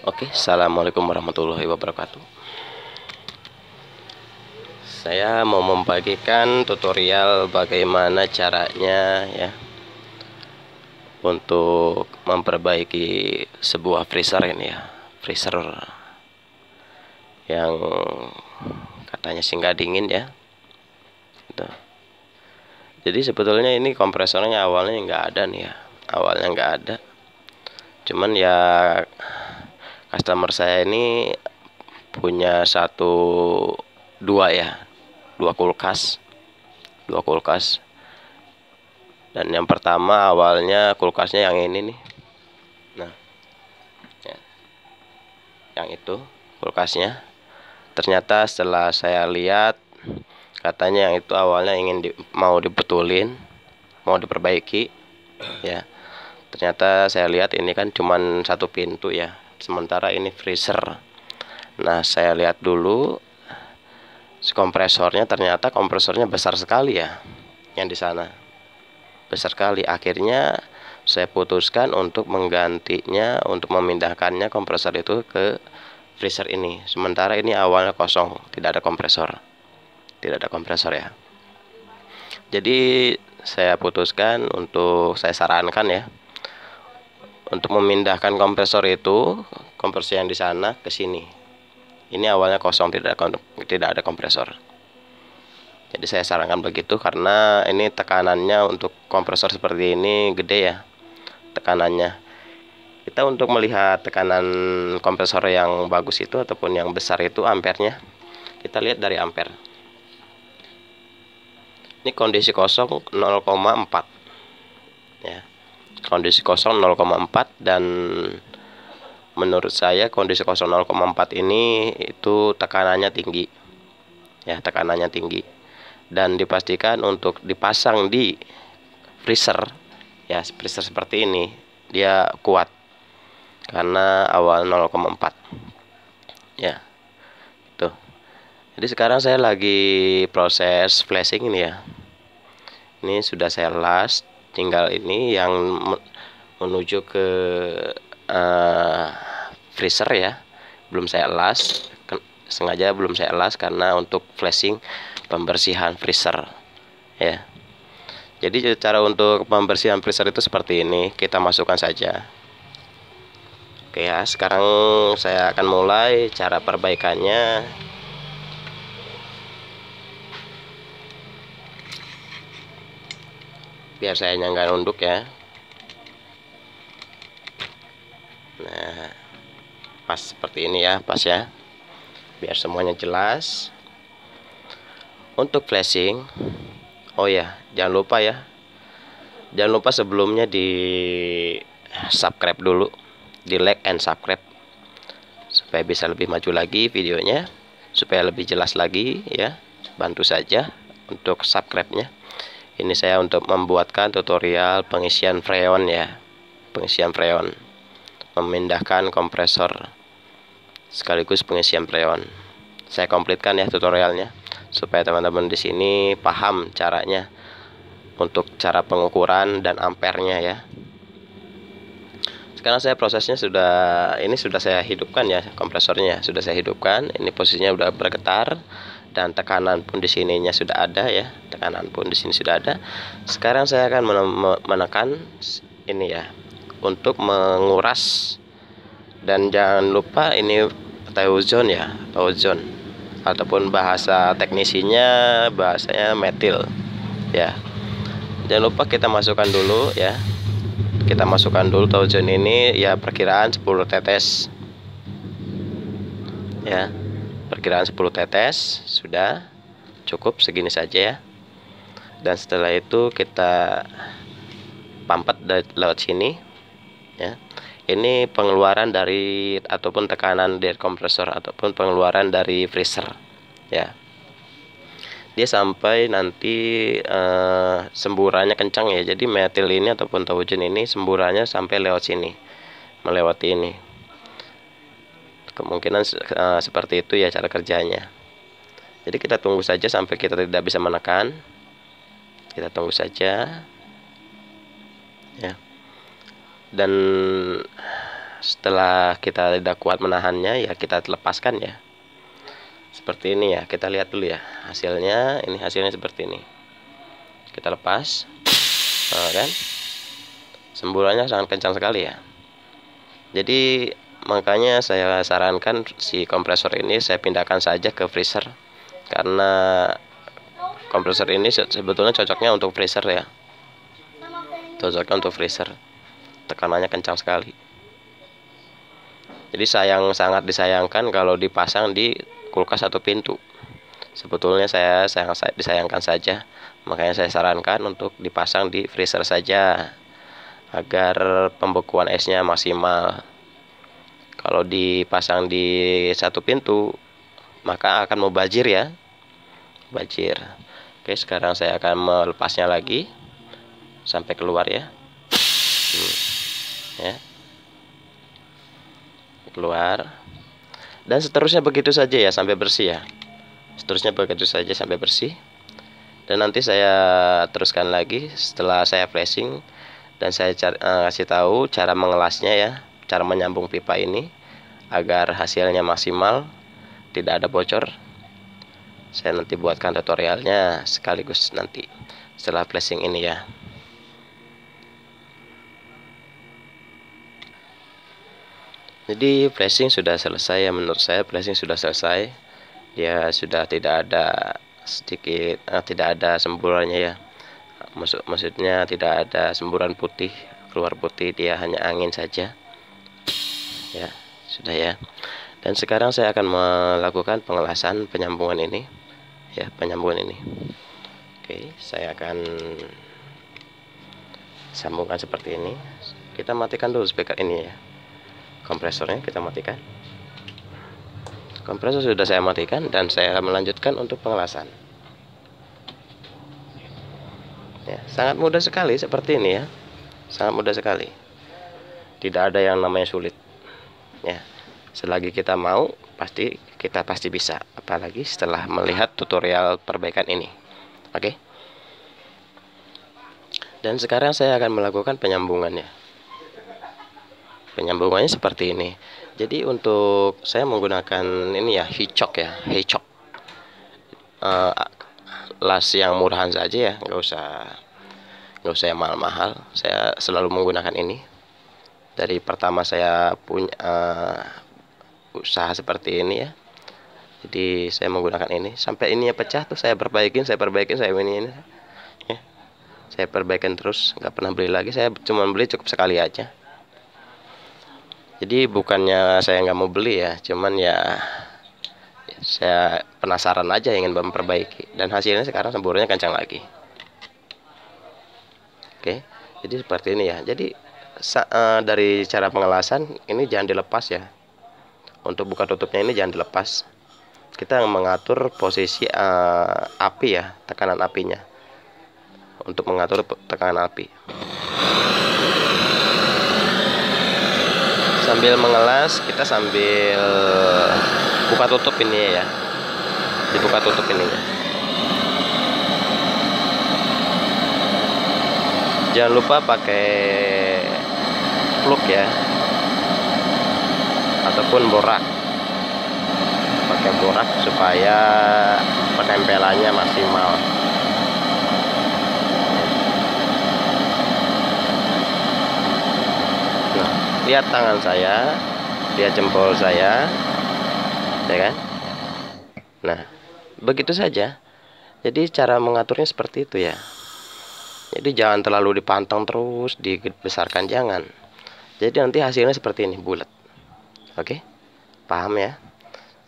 Oke, assalamualaikum warahmatullahi wabarakatuh. Saya mau membagikan tutorial bagaimana caranya ya untuk memperbaiki sebuah freezer ini ya, freezer yang katanya singgah dingin ya. Gitu. Jadi sebetulnya ini kompresornya awalnya nggak ada nih ya, awalnya nggak ada. Cuman ya customer saya ini punya dua kulkas dan yang pertama awalnya kulkasnya yang ini nih. Nah ya, yang itu kulkasnya, ternyata setelah saya lihat katanya yang itu awalnya mau dibetulin, mau diperbaiki ya. Ternyata saya lihat ini kan cuman satu pintu ya, sementara ini freezer. Nah saya lihat dulu kompresornya, ternyata kompresornya besar sekali ya, yang di sana besar sekali. Akhirnya saya putuskan untuk menggantinya, untuk memindahkannya kompresor itu ke freezer ini. Sementara ini awalnya kosong, tidak ada kompresor ya. Jadi saya putuskan untuk, saya sarankan ya, untuk memindahkan kompresor itu, kompresor yang di sana ke sini. Ini awalnya kosong, tidak ada kompresor. Jadi saya sarankan begitu karena ini tekanannya untuk kompresor seperti ini gede ya, tekanannya. Kita untuk melihat tekanan kompresor yang bagus itu ataupun yang besar itu ampernya, kita lihat dari ampere. Ini kondisi kosong 0,4 ya, kondisi kosong 0,4, dan menurut saya kondisi kosong 0,4 ini itu tekanannya tinggi ya, tekanannya tinggi, dan dipastikan untuk dipasang di freezer ya, freezer seperti ini dia kuat karena awal 0,4 ya. Tuh. Jadi sekarang saya lagi proses flashing ini ya. Ini sudah saya las, tinggal ini yang menuju ke freezer ya, belum saya las, sengaja belum saya las karena untuk flashing pembersihan freezer ya. Jadi cara untuk pembersihan freezer itu seperti ini, kita masukkan saja. Oke ya, sekarang saya akan mulai cara perbaikannya. Biar saya nggak nunduk ya. Nah, pas seperti ini ya, pas ya, biar semuanya jelas. Untuk flashing, oh ya, jangan lupa ya, jangan lupa sebelumnya di subscribe dulu, di like and subscribe supaya bisa lebih maju lagi videonya, supaya lebih jelas lagi ya. Bantu saja untuk subscribe-nya. Ini saya untuk membuatkan tutorial pengisian freon ya, pengisian freon, memindahkan kompresor sekaligus pengisian freon. Saya komplitkan ya tutorialnya supaya teman-teman di sini paham caranya untuk cara pengukuran dan ampernya ya. Sekarang saya prosesnya sudah saya hidupkan ya, kompresornya sudah saya hidupkan. Ini posisinya sudah bergetar dan tekanan pun di sininya sudah ada ya, tekanan pun di sini sudah ada. Sekarang saya akan menekan ini ya untuk menguras, dan jangan lupa ini ozon ya, ozon ataupun bahasa teknisinya bahasanya metil ya. Jangan lupa kita masukkan dulu ya, kita masukkan dulu ozon ini ya, perkiraan 10 tetes ya, perkiraan 10 tetes sudah cukup segini saja ya. Dan setelah itu kita pampet lewat sini ya. Ini pengeluaran dari ataupun tekanan dari kompresor ataupun pengeluaran dari freezer ya. Dia sampai nanti semburannya kencang ya. Jadi metil ini ataupun ozon ini semburannya sampai lewat sini, melewati ini. Kemungkinan seperti itu ya cara kerjanya. Jadi kita tunggu saja sampai kita tidak bisa menekan. Kita tunggu saja ya. Dan Setelah kita tidak kuat menahannya, ya kita lepaskan ya. Seperti ini ya, kita lihat dulu ya hasilnya. Ini hasilnya seperti ini. Kita lepas, nah, kan semburannya sangat kencang sekali ya. Jadi makanya saya sarankan si kompresor ini saya pindahkan saja ke freezer, karena kompresor ini sebetulnya cocoknya untuk freezer ya. Cocoknya untuk freezer, tekanannya kencang sekali. Jadi sangat disayangkan kalau dipasang di kulkas atau pintu. Sebetulnya saya sangat disayangkan saja. Makanya saya sarankan untuk dipasang di freezer saja, agar pembekuan esnya maksimal. Kalau dipasang di satu pintu, maka akan mubazir ya. Mubazir. Oke, sekarang saya akan melepasnya lagi sampai keluar ya. Ya. Keluar. Dan seterusnya begitu saja ya sampai bersih ya. Seterusnya begitu saja sampai bersih. Dan nanti saya teruskan lagi setelah saya flashing, dan saya kasih tahu cara mengelasnya ya, cara menyambung pipa ini agar hasilnya maksimal, tidak ada bocor. Saya nanti buatkan tutorialnya sekaligus nanti setelah flashing ini ya. Jadi flashing sudah selesai ya, menurut saya flashing sudah selesai. Dia sudah tidak ada tidak ada semburannya ya. Maksudnya tidak ada semburan putih keluar putih, dia hanya angin saja. Ya, sudah ya. Dan sekarang saya akan melakukan pengelasan penyambungan ini. Ya, penyambungan ini. Oke, saya akan sambungkan seperti ini. Kita matikan dulu speaker ini ya. Kompresornya kita matikan. Kompresor sudah saya matikan dan saya melanjutkan untuk pengelasan. Ya, sangat mudah sekali seperti ini ya. Sangat mudah sekali. Tidak ada yang namanya sulit. Ya. Selagi kita mau, kita pasti bisa. Apalagi setelah melihat tutorial perbaikan ini. Oke. Dan sekarang saya akan melakukan penyambungannya. Penyambungannya seperti ini. Jadi untuk saya menggunakan ini ya, hicok ya, hicok. Las yang murahan saja ya, nggak usah yang mahal-mahal. Saya selalu menggunakan ini. Dari pertama saya punya usaha seperti ini ya. Jadi saya menggunakan ini sampai ininya pecah tuh saya perbaikin, saya ini ya. Saya perbaikin terus, nggak pernah beli lagi. Saya cuma beli cukup sekali aja. Jadi bukannya saya nggak mau beli ya, cuman ya saya penasaran aja ingin memperbaiki, dan hasilnya sekarang semburannya kencang lagi. Oke, jadi seperti ini ya. Jadi dari cara pengelasan ini jangan dilepas ya. Untuk buka tutupnya ini jangan dilepas. Kita mengatur posisi api ya, tekanan apinya. Untuk mengatur tekanan api. Sambil mengelas kita sambil buka tutup ini ya, dibuka tutup ininya. Jangan lupa pakai plug ya, ataupun borak. Pakai borak supaya penempelannya maksimal. Lihat tangan saya, lihat jempol saya, ya kan? Nah, begitu saja. Jadi cara mengaturnya seperti itu ya. Jadi jangan terlalu dipantang terus, dibesarkan jangan. Jadi nanti hasilnya seperti ini, bulat. Oke? Paham ya?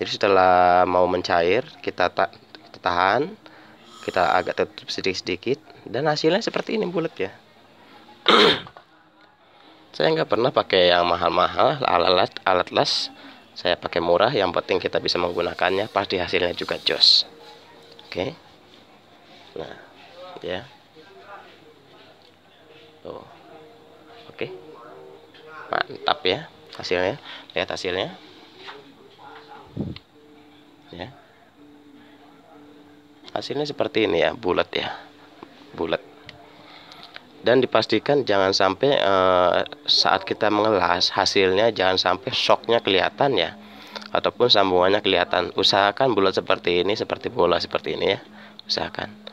Jadi setelah mau mencair, kita tahan, kita agak tutup sedikit-sedikit, dan hasilnya seperti ini, bulat ya. Saya nggak pernah pakai yang mahal-mahal, alat las. Saya pakai murah, yang penting kita bisa menggunakannya, pasti hasilnya juga jos. Oke. Nah, ya. Tuh. Oke. Mantap ya hasilnya. Lihat hasilnya. Ya. Hasilnya seperti ini ya, bulat ya. Bulat. Dan dipastikan jangan sampai saat kita mengelas hasilnya jangan sampai shocknya kelihatan ya, ataupun sambungannya kelihatan. Usahakan bulat seperti ini, seperti bola seperti ini ya, usahakan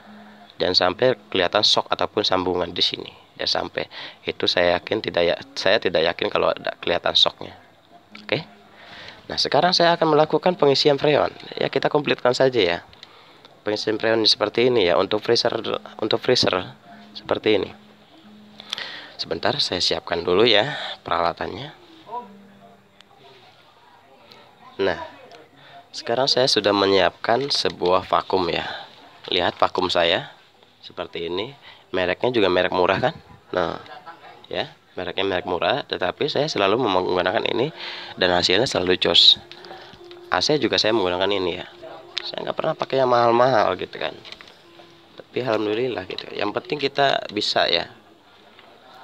jangan sampai kelihatan shock ataupun sambungan di sini ya. Sampai itu saya tidak yakin kalau ada kelihatan shocknya. Oke. Nah, sekarang saya akan melakukan pengisian freon ya. Kita komplitkan saja ya pengisian freon seperti ini ya. Untuk freezer seperti ini. Sebentar, saya siapkan dulu ya peralatannya. Nah, sekarang saya sudah menyiapkan sebuah vakum ya. Lihat vakum saya seperti ini. Mereknya juga merek murah kan? Nah, ya, mereknya merek murah, tetapi saya selalu menggunakan ini dan hasilnya selalu jos. AC juga saya menggunakan ini ya. Saya nggak pernah pakai yang mahal-mahal gitu kan. Tapi alhamdulillah gitu. Yang penting kita bisa ya.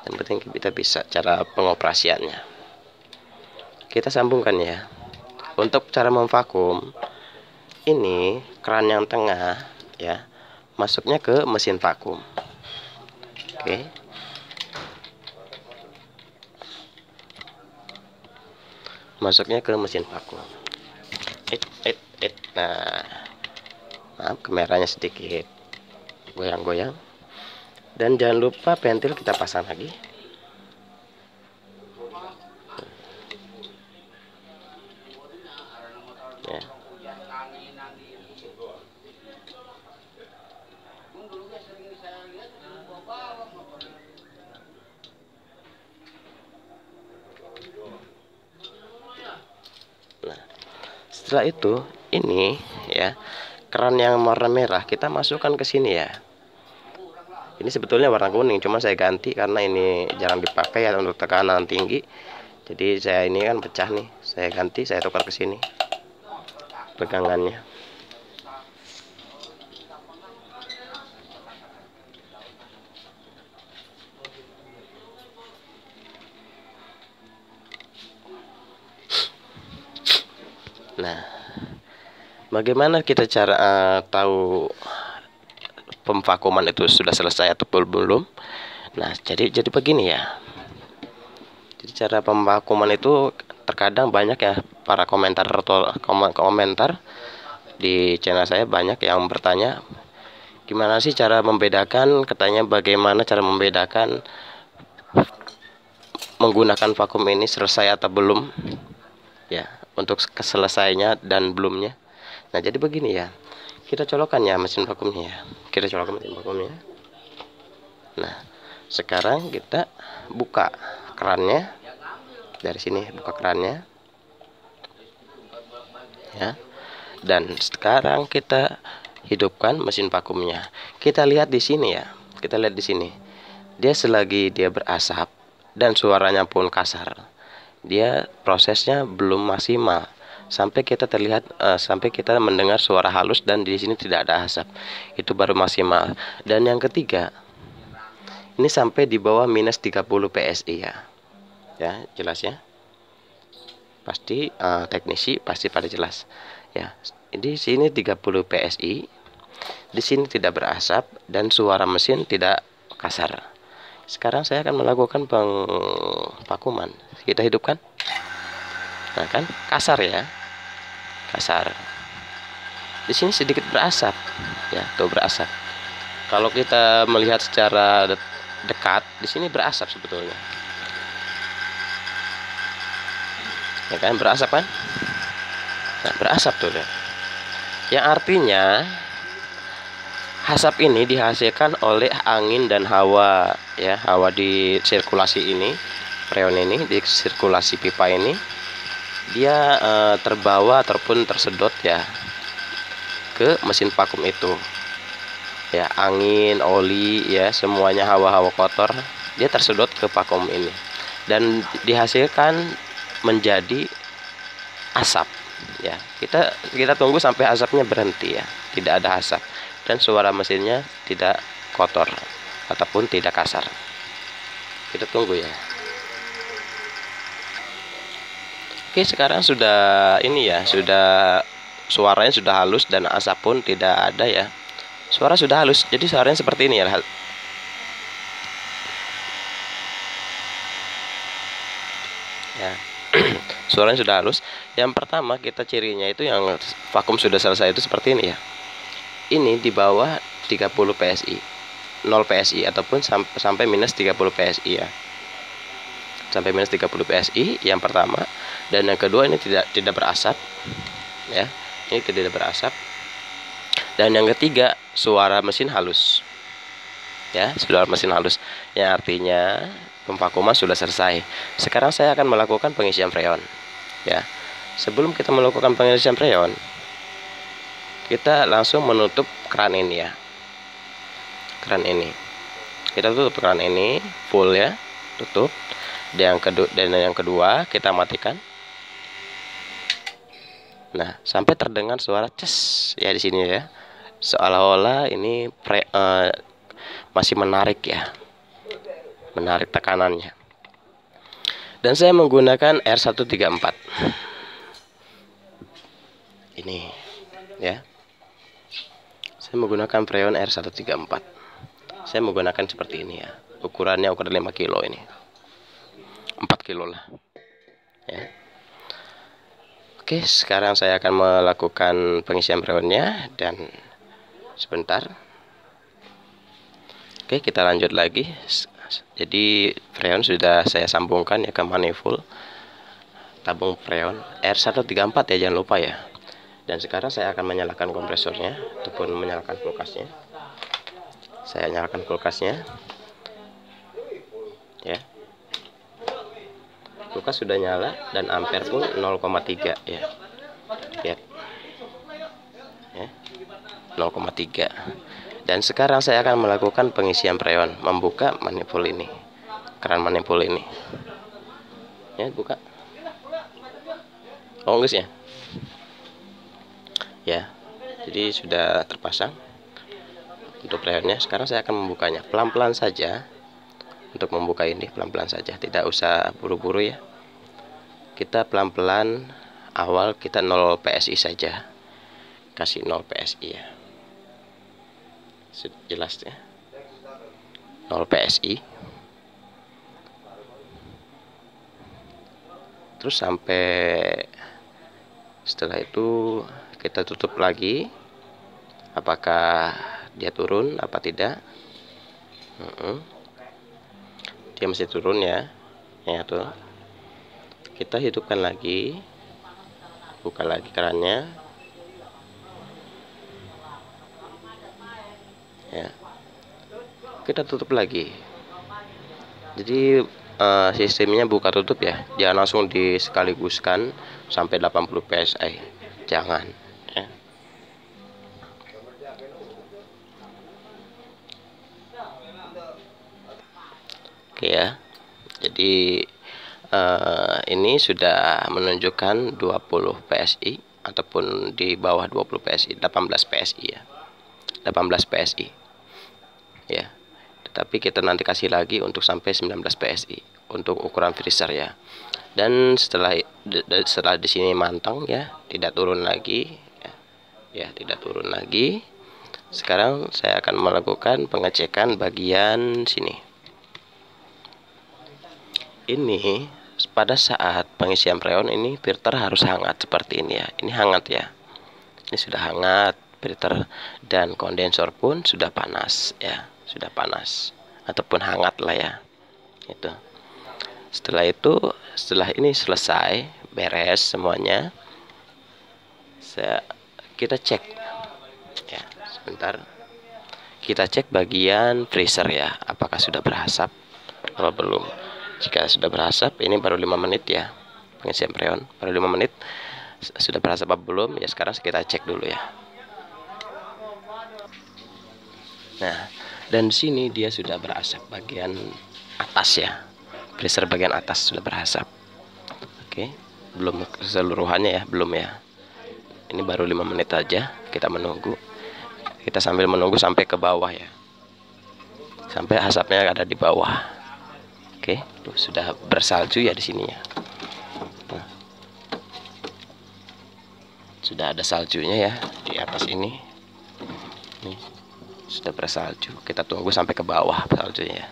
Yang penting kita bisa cara pengoperasiannya. Kita sambungkan ya. Untuk cara memvakum, ini keran yang tengah ya, masuknya ke mesin vakum. Oke. Masuknya ke mesin vakum. Nah, maaf kameranya sedikit goyang-goyang. Dan jangan lupa pentil kita pasang lagi. Ya. Nah, setelah itu ini ya, keran yang warna merah kita masukkan ke sini ya. Ini sebetulnya warna kuning, cuma saya ganti karena ini jarang dipakai ya untuk tekanan tinggi. Jadi saya ini kan pecah nih, saya ganti, saya tukar ke sini pegangannya. Nah, bagaimana kita cara tahu pemvakuman itu sudah selesai atau belum? Nah, jadi begini ya. Jadi cara pemvakuman itu terkadang banyak ya para komentar di channel saya, banyak yang bertanya gimana sih cara membedakan, katanya bagaimana cara membedakan menggunakan vakum ini selesai atau belum ya, untuk keselesainya dan belumnya. Nah, jadi begini ya, kita colokkan ya mesin vakumnya ya. Kita colokkan mesin vakumnya. Nah, sekarang kita buka kerannya dari sini, buka kerannya ya. Dan sekarang kita hidupkan mesin vakumnya. Kita lihat di sini ya. Kita lihat di sini. Dia selagi dia berasap dan suaranya pun kasar, dia prosesnya belum maksimal. Sampai kita sampai kita mendengar suara halus dan di sini tidak ada asap, itu baru maksimal. Dan yang ketiga, ini sampai di bawah minus 30 PSI ya. Ya, jelas ya. Pasti teknisi pasti pada jelas. Ya, di sini 30 PSI. Di sini tidak berasap dan suara mesin tidak kasar. Sekarang saya akan melakukan pengvakuman. Kita hidupkan. Nah, kan kasar ya. Kasar. Di sini sedikit berasap. Ya, tuh berasap. Kalau kita melihat secara dekat, di sini berasap sebetulnya. Ya kan, berasap kan? Nah, berasap tuh ya. Yang artinya asap ini dihasilkan oleh angin dan hawa ya, hawa di sirkulasi ini, freon ini di sirkulasi pipa ini, dia terbawa ataupun tersedot ya ke mesin vakum itu ya. Angin, oli ya, semuanya hawa-hawa kotor dia tersedot ke vakum ini dan dihasilkan menjadi asap ya. Kita tunggu sampai asapnya berhenti ya, tidak ada asap dan suara mesinnya tidak kotor ataupun tidak kasar. Kita tunggu ya. Oke, sekarang sudah ini ya, sudah suaranya sudah halus dan asap pun tidak ada ya. Suara sudah halus, jadi suaranya seperti ini ya. suaranya sudah halus. Yang pertama kita cirinya itu yang vakum sudah selesai itu seperti ini ya. Ini di bawah 30 PSI, 0 PSI ataupun sampai minus 30 PSI ya. Sampai minus 30 PSI yang pertama, dan yang kedua ini tidak berasap ya. Ini tidak berasap. Dan yang ketiga, suara mesin halus. Ya, suara mesin halus. Yang artinya pemvakuman sudah selesai. Sekarang saya akan melakukan pengisian freon. Ya. Sebelum kita melakukan pengisian freon, kita langsung menutup keran ini ya. Keran ini. Kita tutup keran ini full ya, tutup. Dan yang kedua kita matikan. Nah, sampai terdengar suara ces ya di sini ya. Seolah-olah ini masih menarik ya. Menarik tekanannya. Dan saya menggunakan R134. Ini ya. Saya menggunakan freon R134. Saya menggunakan seperti ini ya. Ukuran 5 kilo ini. 4 kilo lah. Ya. Oke, sekarang saya akan melakukan pengisian freonnya dan sebentar. Oke, kita lanjut lagi. Jadi freon sudah saya sambungkan ya ke manifold tabung freon R134 ya, jangan lupa ya. Dan sekarang saya akan menyalakan kompresornya ataupun menyalakan kulkasnya. Saya nyalakan kulkasnya. Ya. Kulkas sudah nyala dan ampere pun 0,3 ya. Lihat. Ya. 0,3. Dan sekarang saya akan melakukan pengisian freon, membuka manifold ini. Keran manifold ini. Ya, buka. Oh, enggak ya. Ya. Jadi sudah terpasang untuk freonnya. Sekarang saya akan membukanya pelan-pelan saja. Untuk membuka ini pelan-pelan saja, tidak usah buru-buru ya. Kita pelan-pelan, awal kita 0 PSI saja. Kasih 0 PSI ya. Jelas ya. 0 PSI. Terus sampai setelah itu kita tutup lagi. Apakah dia turun apa tidak? Dia masih turun ya. Ya tuh. Kita hidupkan lagi. Buka lagi kerannya. Ya. Kita tutup lagi. Jadi sistemnya buka tutup ya. Jangan langsung disekaligus,kan sampai 80 PSI. Jangan ya. Oke ya. Jadi ini sudah menunjukkan 20 PSI ataupun di bawah 20 PSI, 18 PSI ya. 18 PSI. Ya. Tetapi kita nanti kasih lagi untuk sampai 19 PSI untuk ukuran freezer ya. Dan setelah di sini mantang ya, tidak turun lagi ya. Ya, tidak turun lagi. Sekarang saya akan melakukan pengecekan bagian sini. Ini pada saat pengisian freon ini filter harus hangat seperti ini ya. Ini hangat ya. Ini sudah hangat filter, dan kondensor pun sudah panas ya. Sudah panas ataupun hangat lah ya. Itu. Setelah ini selesai, beres semuanya. Kita cek ya, sebentar. Kita cek bagian freezer ya, apakah sudah berasap atau belum. Jika sudah berasap, ini baru 5 menit ya pengisian freon, baru 5 menit. Sudah berasap apa belum ya, sekarang kita cek dulu ya. Nah, dan di sini dia sudah berasap bagian atas ya, freezer bagian atas sudah berasap. Oke, belum keseluruhannya ya, belum ya. Ini baru 5 menit aja, kita menunggu. Kita sambil menunggu sampai ke bawah ya, sampai asapnya ada di bawah. Oke, tuh sudah bersalju ya di sini ya. Nah, sudah ada saljunya ya di atas ini. Nih, sudah bersalju. Kita tunggu sampai ke bawah saljunya ya.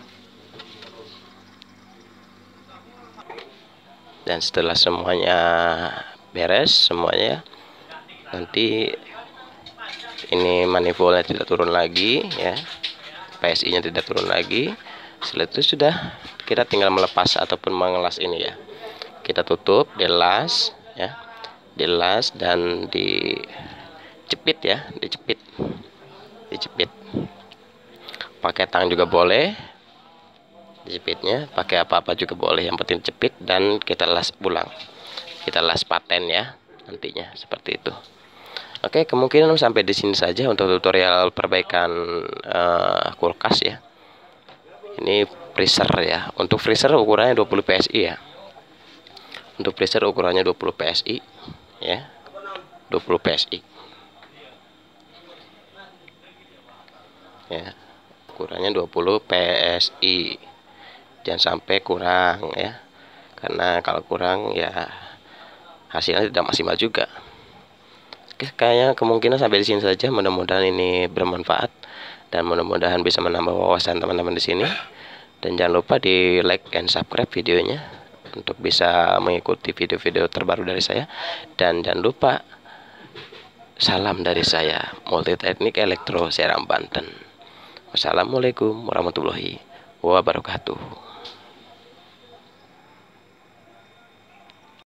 Dan setelah semuanya beres semuanya, nanti ini manifoldnya tidak turun lagi ya, PSI nya tidak turun lagi. Setelah itu sudah kita tinggal melepas ataupun mengelas ini ya. Kita tutup, dilas ya, dilas dan dijepit ya, dijepit pakai tang juga boleh, dijepitnya pakai apa-apa juga boleh, yang penting jepit dan kita las ulang, kita las paten ya nantinya, seperti itu. Oke, kemungkinan sampai di sini saja untuk tutorial perbaikan kulkas ya. Ini freezer ya. Untuk freezer ukurannya 20 PSI ya. Untuk freezer ukurannya 20 PSI ya. 20 PSI. Ya. Ukurannya 20 PSI. Jangan sampai kurang ya. Karena kalau kurang ya hasilnya tidak maksimal juga. Oke, kayaknya kemungkinan sampai di sini saja. Mudah-mudahan ini bermanfaat dan mudah-mudahan bisa menambah wawasan teman-teman di sini. Dan jangan lupa di like dan subscribe videonya untuk bisa mengikuti video-video terbaru dari saya. Dan jangan lupa salam dari saya, Multi Teknik Elektro Serang Banten. Wassalamualaikum warahmatullahi wabarakatuh.